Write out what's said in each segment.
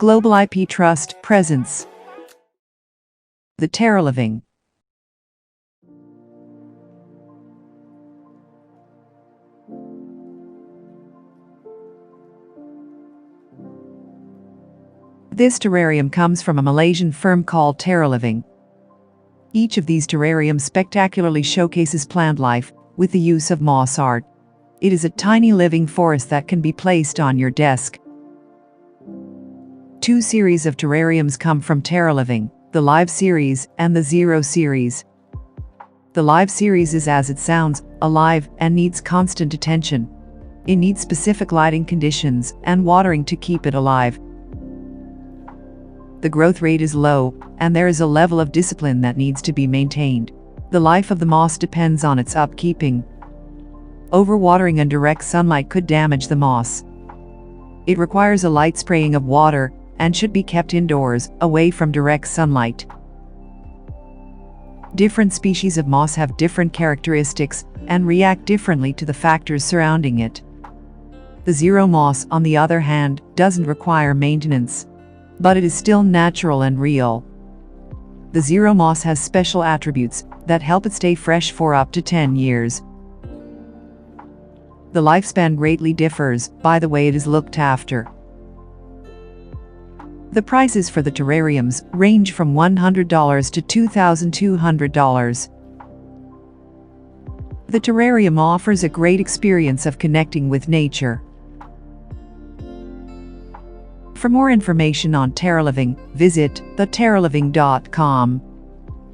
Globaliptrust presents the Terraliving. This terrarium comes from a Malaysian firm called Terraliving. Each of these terrariums spectacularly showcases plant life with the use of moss art. It is a tiny living forest that can be placed on your desk. Two series of terrariums come from Terraliving, the Live series and the Zero series. The Live series is, as it sounds, alive and needs constant attention. It needs specific lighting conditions and watering to keep it alive. The growth rate is low, and there is a level of discipline that needs to be maintained. The life of the moss depends on its upkeeping. Overwatering and direct sunlight could damage the moss. It requires a light spraying of water and should be kept indoors, away from direct sunlight. Different species of moss have different characteristics and react differently to the factors surrounding it. The zero moss, on the other hand, doesn't require maintenance, but it is still natural and real. The zero moss has special attributes that help it stay fresh for up to 10 years. The lifespan greatly differs by the way it is looked after. The prices for the terrariums range from $100 to $2,200. The terrarium offers a great experience of connecting with nature. For more information on Terraliving, visit theterraliving.com.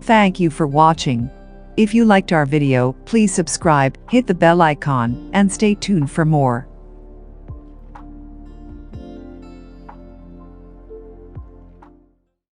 Thank you for watching. If you liked our video, please subscribe, hit the bell icon, and stay tuned for more.